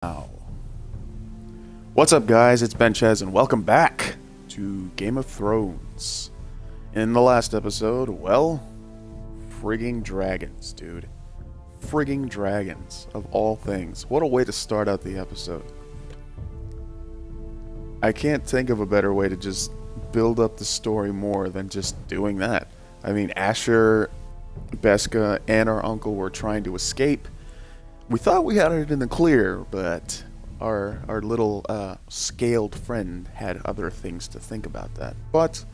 Now, what's up, guys? It's Benchez, and welcome back to Game of Thrones. In the last episode, well, frigging dragons, dude. Frigging dragons, of all things. What a way to start out the episode. I can't think of a better way to just build up the story more than just doing that. I mean, Asher, Beska, and our uncle were trying to escape. We thought we had it in the clear, but our little scaled friend had other things to think about that. But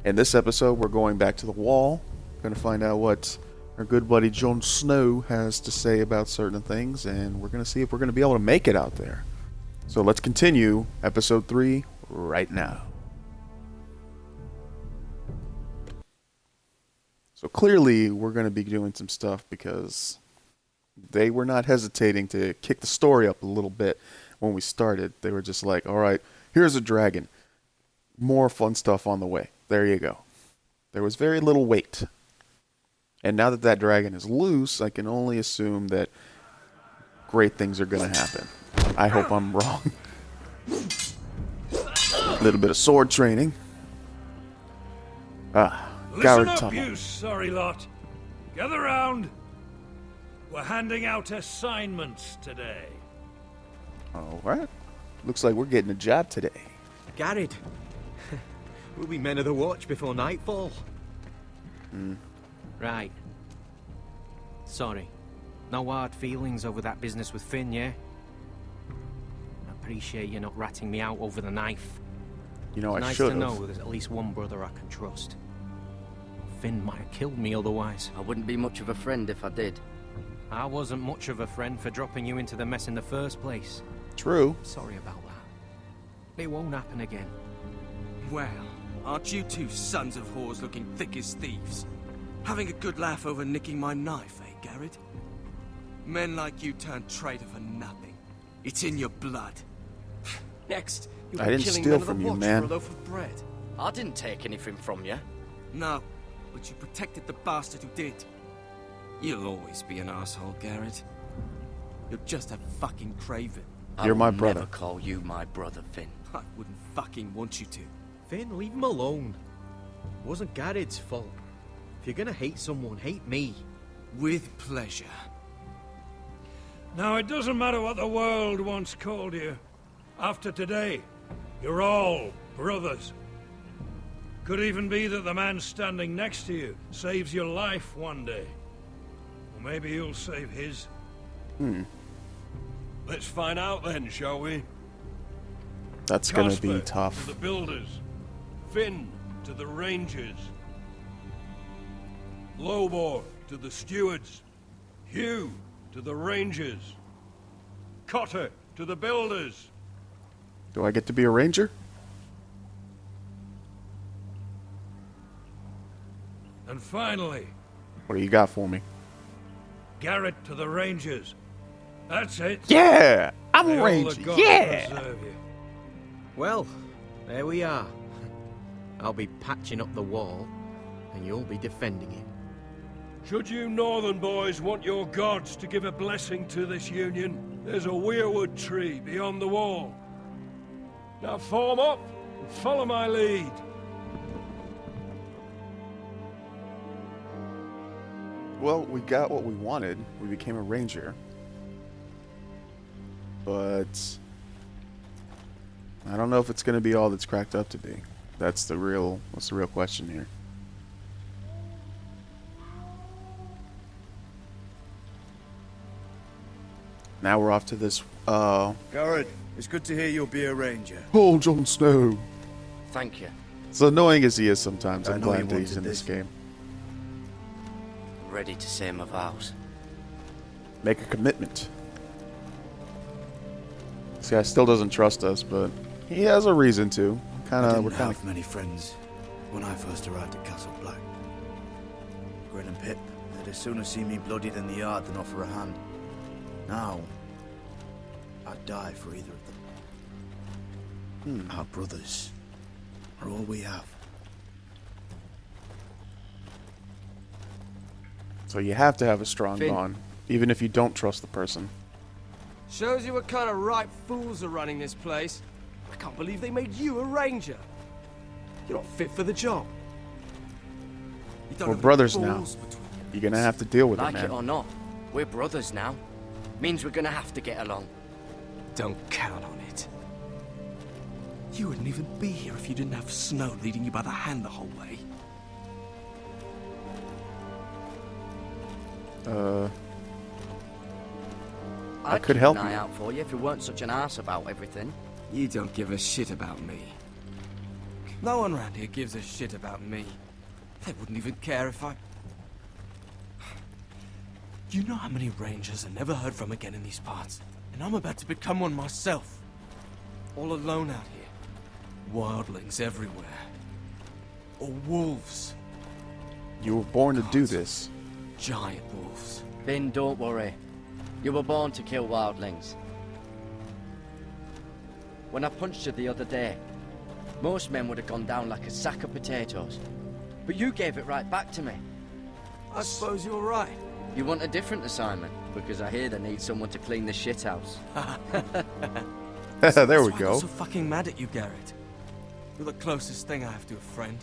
in this episode, we're going back to the wall. We're going to find out what our good buddy Jon Snow has to say about certain things, and we're going to see if we're going to be able to make it out there. So let's continue episode 3 right now. So clearly, we're going to be doing some stuff because they were not hesitating to kick the story up a little bit when we started. They were just like, all right, here's a dragon. More fun stuff on the way. There you go. There was very little wait. And now that that dragon is loose, I can only assume that great things are going to happen. I hope I'm wrong. A little bit of sword training. Listen up, you sorry lot. Gather round. We're handing out assignments today. Alright. Looks like we're getting a job today. Garrett, we'll be men of the watch before nightfall. Right. Sorry. No hard feelings over that business with Finn, yeah? I appreciate you not ratting me out over the knife. You know, I Nice should to know have. there's at least one brother I can trust. Finn might have killed me otherwise. I wouldn't be much of a friend if I did. I wasn't much of a friend for dropping you into the mess in the first place. True. Sorry about that. It won't happen again. Well, aren't you two sons of whores looking thick as thieves? Having a good laugh over nicking my knife, eh, Garrett? Men like you turn traitor for nothing. It's in your blood. Next, you I were didn't killing steal men of the from you, watch man. for a loaf of bread. I didn't take anything from you. No, but you protected the bastard who did. You'll always be an asshole, Garrett. You're just a fucking craven. You're my I will brother. never call you my brother, Finn. I wouldn't fucking want you to. Finn, leave him alone. It wasn't Garrett's fault. If you're gonna hate someone, hate me. With pleasure. Now, it doesn't matter what the world once called you. After today, you're all brothers. Could even be that the man standing next to you saves your life one day. Or maybe you'll save his. Let's find out then, shall we? That's going to be Casper tough. to the builders. Finn to the rangers. Lobor to the stewards. Hugh to the rangers. Cotter to the builders. Do I get to be a ranger? And finally, What do you got for me? Garrett to the rangers. That's it. Yeah! I'm May a all the ranger. gods Yeah! preserve you. Well, there we are. I'll be patching up the wall, and you'll be defending it. Should you northern boys want your gods to give a blessing to this union, there's a weirwood tree beyond the wall. Now form up and follow my lead. Well, we got what we wanted. We became a ranger. But I don't know if it's going to be all that's cracked up to be. That's the real question here. Now we're off to this Garrett, it's good to hear you'll be a ranger. Oh, Jon Snow. Thank you. As annoying as he is sometimes, I I'm know you glad that he's wanted in this this. game. Ready to say my vows. Make a commitment. This guy still doesn't trust us, but he has a reason to. I We're didn't kind have many friends when I first arrived at Castle Black. Grin and Pip, they'd as sooner see me bloodied in the yard than offer a hand. Now, I'd die for either of them. Our brothers are all we have. So you have to have a strong Finn. bond, even if you don't trust the person. Shows you what kind of ripe fools are running this place. I can't believe they made you a ranger. You're not fit for the job. You don't We're have brothers any now. balls between you. You're gonna have to deal with Like it, it man. or not, we're brothers now. Means we're gonna have to get along. Don't count on it. You wouldn't even be here if you didn't have Snow leading you by the hand the whole way. I I'd could keep help an eye you. out for you if you weren't such an arse about everything. You don't give a shit about me. No one around here gives a shit about me. They wouldn't even care if I... You know how many rangers I never heard from again in these parts? And I'm about to become one myself. All alone out here. Wildlings everywhere. Or wolves. You were born to do this. Giant wolves. Finn, don't worry. You were born to kill wildlings. When I punched you the other day, most men would have gone down like a sack of potatoes. But you gave it right back to me. I suppose you're right. You want a different assignment, because I hear they need someone to clean the shithouse. There we That's why I go. got so fucking mad at you, Garrett. You're the closest thing I have to a friend.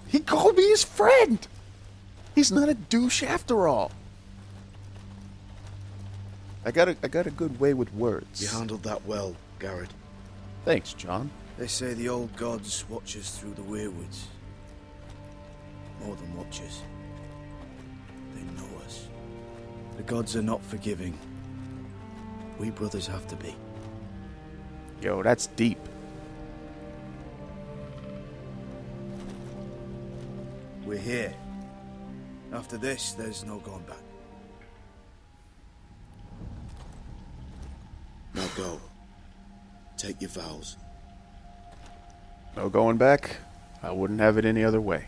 He called me his friend. He's not a douche after all. I got a good way with words. You handled that well, Garrett. Thanks, John. They say the old gods watch us through the weirwoods. More than watchers. They know us. The gods are not forgiving. We brothers have to be. Yo, that's deep. We're here. After this, there's no going back. Now go. Take your vows. No going back. I wouldn't have it any other way.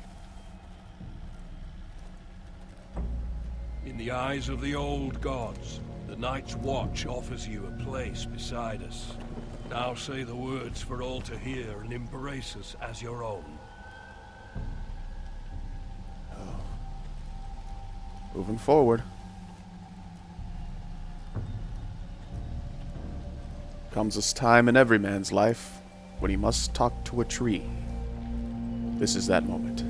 In the eyes of the old gods, the Night's Watch offers you a place beside us. Now say the words for all to hear and embrace us as your own. Moving forward. Comes this time in every man's life when he must talk to a tree. This is that moment.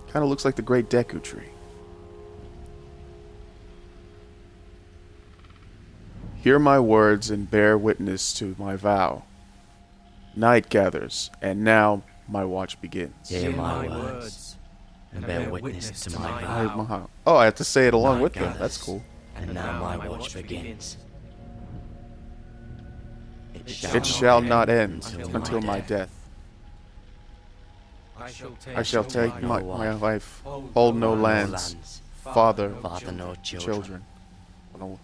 Kind of looks like the Great Deku Tree. Hear my words and bear witness to my vow. Night gathers, and now my watch begins. Hear my words, and bear witness to my vow. Oh, I have to say it along Night with them. gathers, That's cool. And now my watch begins. It shall not end until my death. I shall take my wife, hold no lands, father, no children. No,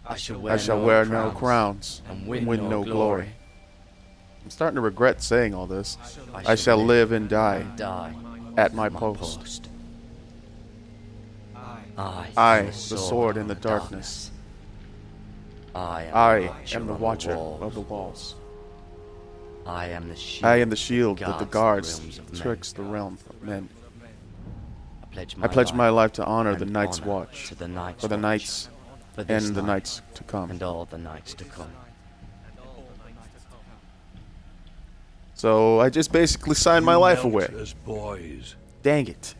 I shall wear no crowns, and win no glory. I'm starting to regret saying all this. I shall live and die at my post. I, the sword in the darkness. I am the watcher of the walls. I am the shield that the guards tricks the realm of men. I pledge my life to honor the Night's Watch, for the nights and the nights to come. and all the nights to come. So I just basically signed my You life melt away. as boys. Dang it.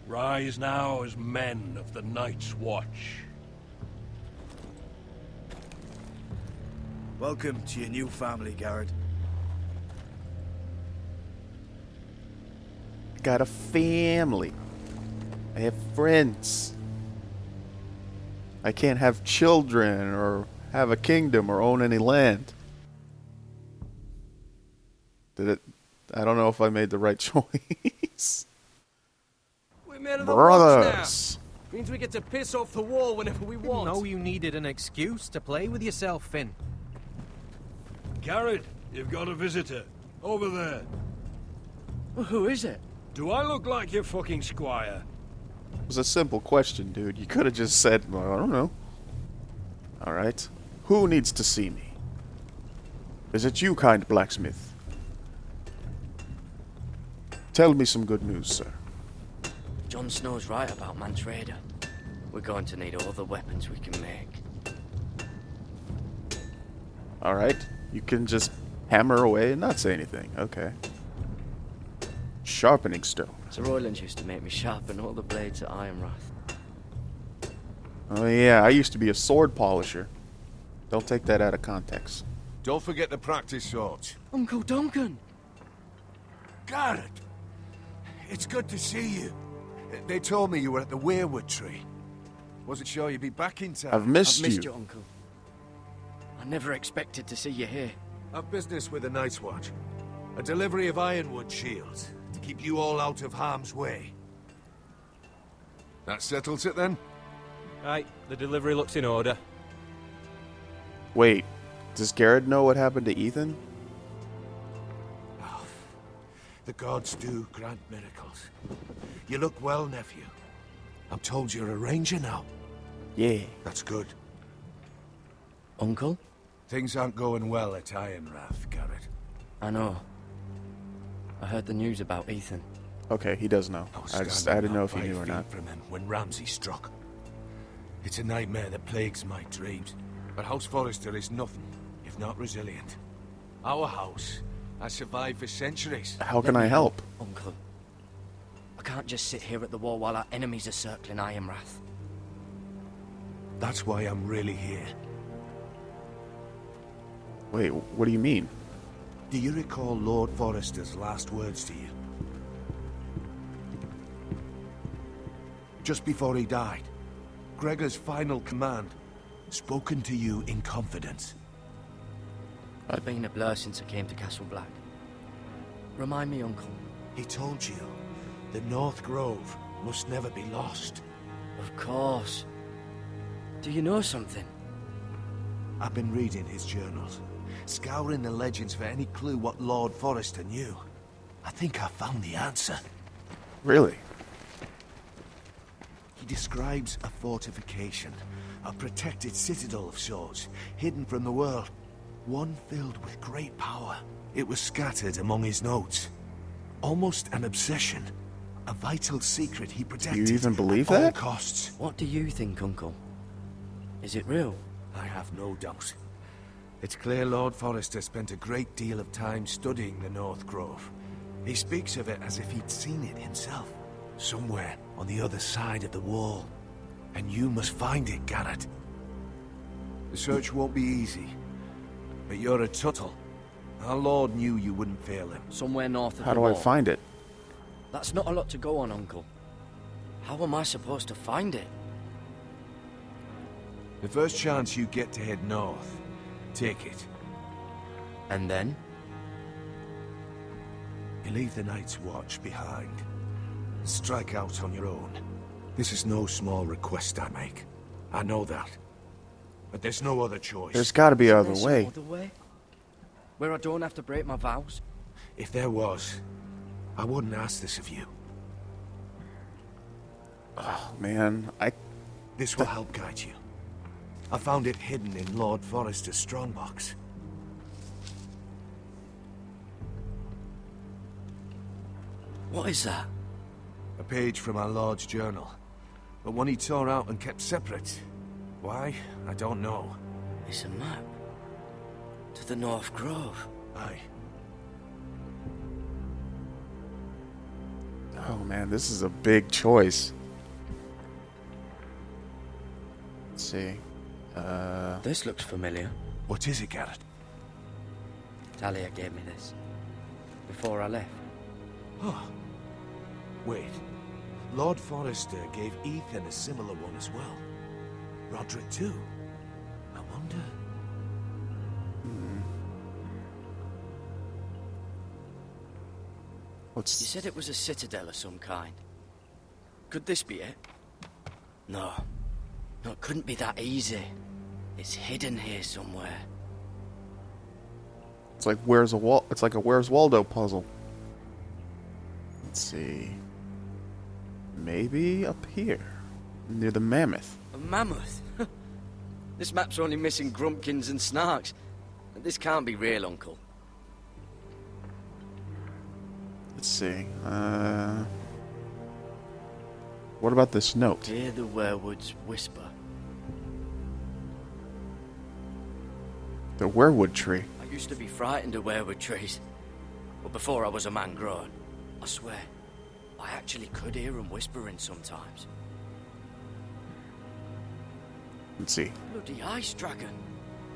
Rise now as men of the Night's Watch. Welcome to your new family, Garrett. I got a family. I have friends. I can't have children or have a kingdom or own any land. I don't know if I made the right choice. We're men of the watch Brothers. now. Means we get to piss off the wall whenever we want. No, you needed an excuse to play with yourself, Finn. Garrett, you've got a visitor. Over there. Well, who is it? Do I look like your fucking squire? It was a simple question, dude. You could have just said, well, I don't know. Alright. Who needs to see me? Is it you, kind blacksmith? Tell me some good news, sir. Jon Snow's right about Mance Rayder. We're going to need all the weapons we can make. Alright, you can just hammer away and not say anything. Okay. Sharpening stone. Sir Royland used to make me sharpen all the blades at Ironrath. Oh yeah, I used to be a sword polisher. Don't take that out of context. Don't forget to practice swords. Uncle Duncan! Garrett! It's good to see you. They told me you were at the Weirwood tree. Wasn't sure you'd be back in time. I've missed I've missed you. you, Uncle. I never expected to see you here. I've business with the Night's Watch. A delivery of ironwood shields to keep you all out of harm's way. That settles it then? Right, the delivery looks in order. Wait, does Garrett know what happened to Ethan? Oh, the gods do grant miracles. You look well, nephew. I'm told you're a ranger now. Yeah. That's good. Uncle? Things aren't going well at Ironrath, Garrett. I know. I heard the news about Ethan. Okay, he does know. I didn't know if he knew or not. From him when Ramsay struck. It's a nightmare that plagues my dreams. But House Forrester is nothing if not resilient. Our house has survived for centuries. How can I help? Uncle. I can't just sit here at the wall while our enemies are circling Ironrath. That's why I'm really here. Wait, what do you mean? Do you recall Lord Forrester's last words to you? Just before he died, Gregor's final command, spoken to you in confidence. It's been a blur since I came to Castle Black. Remind me, Uncle. He told you the North Grove must never be lost. Of course. Do you know something? I've been reading his journals, scouring the legends for any clue what Lord Forrester knew. I think I found the answer. Really? He describes a fortification, a protected citadel of sorts, hidden from the world, one filled with great power. It was scattered among his notes. Almost an obsession, a vital secret he protected. You even believe at all that? costs. What do you think, Uncle? Is it real? I have no doubt. It's clear Lord Forrester spent a great deal of time studying the North Grove. He speaks of it as if he'd seen it himself, somewhere on the other side of the wall. And you must find it, Garrett. The search won't be easy, but you're a Tuttle. Our Lord knew you wouldn't fail him. Somewhere north of How the do I wall. find it? That's not a lot to go on, Uncle. How am I supposed to find it? The first chance you get to head north, take it. And then? You leave the Night's Watch behind. Strike out on your own. This is no small request I make. I know that. But there's no other choice. There's got to be Isn't another there way. some other way? Where I don't have to break my vows? If there was, I wouldn't ask this of you. Oh, man, This will help guide you. I found it hidden in Lord Forrester's strongbox. What is that? A page from our Lord's journal. But one he tore out and kept separate. Why? I don't know. It's a map. To the North Grove. Aye. Oh man, this is a big choice. Let's see. This looks familiar. What is it, Garrett? Talia gave me this. Before I left. Oh. Wait. Lord Forrester gave Ethan a similar one as well. Roderick too. I wonder... You What's said it was a citadel of some kind. Could this be it? No. No, it couldn't be that easy. It's hidden here somewhere. it's like where's a wall? It's like a Where's Waldo puzzle. Let's see. Maybe up here, near the mammoth. A mammoth? This map's only missing grumpkins and snarks. This can't be real, Uncle. Let's see. What about this note? Hear the werewood's whisper. The werewood tree. I used to be frightened of werewood trees. But before I was a man grown, I swear, I actually could hear them whispering sometimes. Let's see. Bloody ice dragon.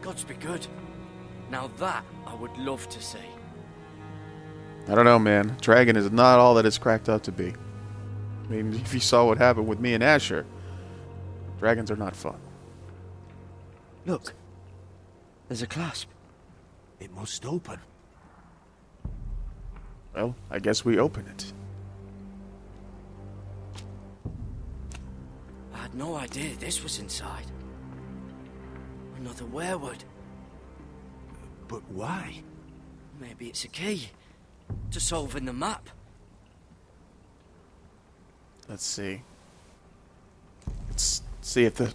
Gods be good. Now that I would love to see. I don't know, man. Dragon is not all that it's cracked up to be. I mean, if you saw what happened with me and Asher, dragons are not fun. Look. There's a clasp. It must open. Well, I guess we open it. I had no idea this was inside. Another werewood. But why? Maybe it's a key to solving the map. Let's see. Let's see if the...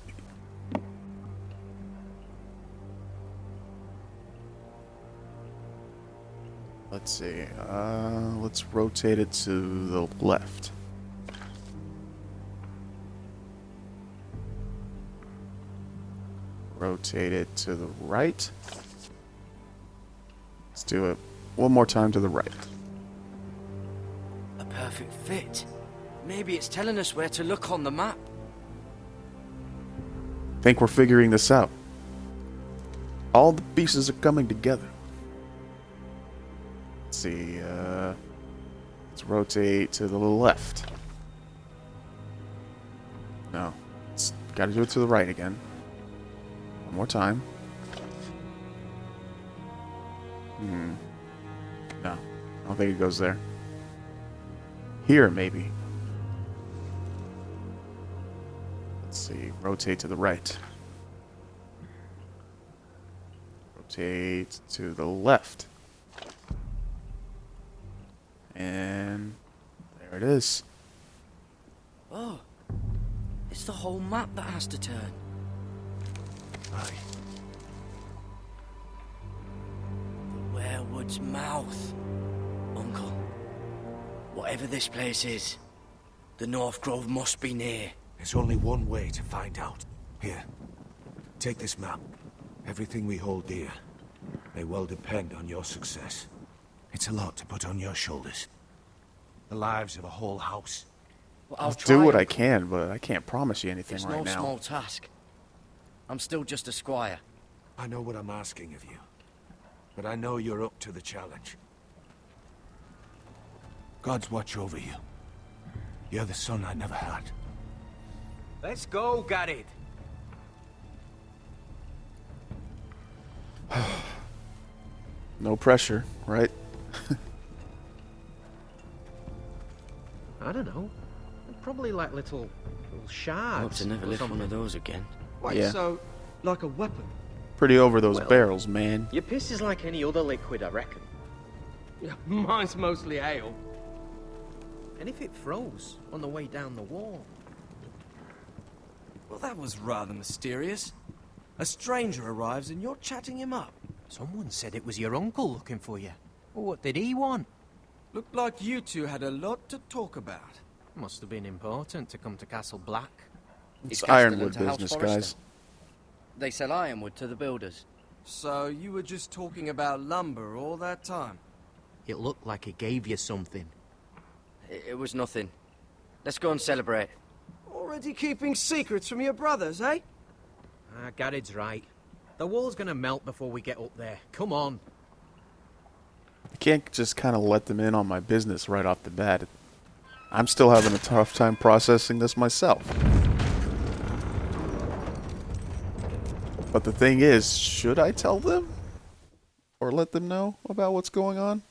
Let's see. Let's rotate it to the left. Rotate it to the right. Let's do it one more time to the right. A perfect fit. Maybe it's telling us where to look on the map. Think we're figuring this out. All the pieces are coming together. Let's see, let's rotate to the left. No, gotta do it to the right again. One more time. No, I don't think it goes there. Here, maybe. Let's see, rotate to the right. Rotate to the left. And there it is. Oh, it's the whole map that has to turn. Aye. The werewood's mouth. Uncle, whatever this place is, the North Grove must be near. There's only one way to find out. Here, take this map. Everything we hold dear may well depend on your success. It's a lot to put on your shoulders. The lives of a whole house. Well, I'll try, do what I Uncle. can, but I can't promise you anything It's right no now. small task. I'm still just a squire. I know what I'm asking of you, but I know you're up to the challenge. God's watch over you. You're the son I never had. Let's go, Garrett. No pressure, right? I don't know. They're probably like little I hope shards. to never or lift one something. of those again. Wait, Yeah. so, like a weapon? Pretty over those Well- barrels, man. Your piss is like any other liquid, I reckon. Yeah, mine's mostly ale. And if it froze on the way down the wall? Well, that was rather mysterious. A stranger arrives and you're chatting him up. Someone said it was your uncle looking for you. Well, what did he want? Looked like you two had a lot to talk about. Must have been important to come to Castle Black. It's He's castellan ironwood to House business, Forrester. guys. They sell ironwood to the builders. So you were just talking about lumber all that time? It looked like he gave you something. It was nothing. Let's go and celebrate. Already keeping secrets from your brothers, eh? Garrett's right. The wall's gonna melt before we get up there. Come on. I can't just kind of let them in on my business right off the bat. I'm still having a tough time processing this myself. But the thing is, should I tell them? Or let them know about what's going on?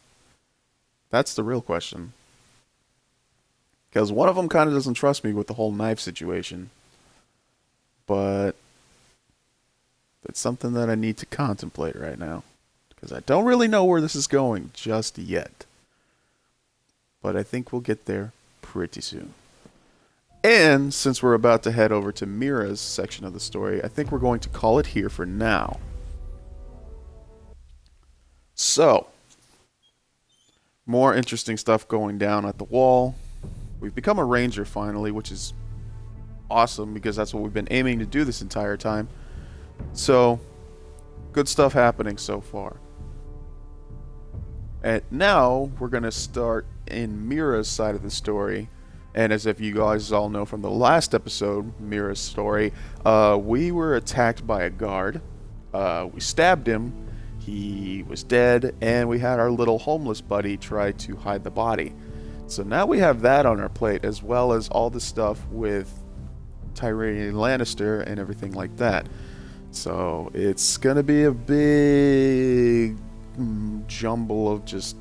That's the real question. Because one of them kind of doesn't trust me with the whole knife situation. But it's something that I need to contemplate right now. Because I don't really know where this is going just yet. But I think we'll get there pretty soon. And since we're about to head over to Mira's section of the story, I think we're going to call it here for now. So, more interesting stuff going down at the wall. We've become a ranger finally, which is awesome because that's what we've been aiming to do this entire time. So, good stuff happening so far. And now we're going to start in Mira's side of the story. And as if you guys all know from the last episode, Mira's story, we were attacked by a guard. We stabbed him. He was dead, and we had our little homeless buddy try to hide the body. So now we have that on our plate, as well as all the stuff with Tyrion Lannister and everything like that. So it's gonna be a big jumble of just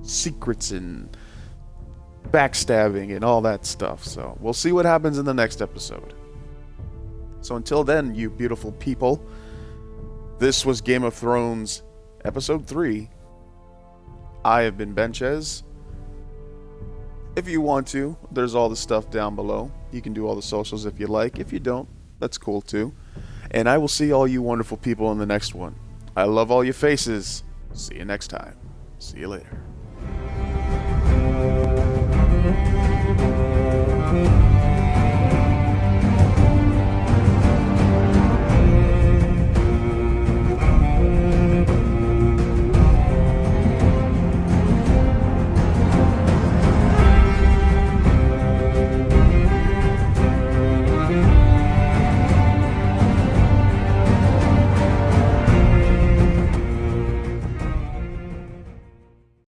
secrets and backstabbing and all that stuff. So we'll see what happens in the next episode. So until then, you beautiful people, this was Game of Thrones Episode 3. I have been Benchez. If you want to, there's all the stuff down below. You can do all the socials if you like. If you don't, that's cool too. And I will see all you wonderful people in the next one. I love all your faces. See you next time. See you later.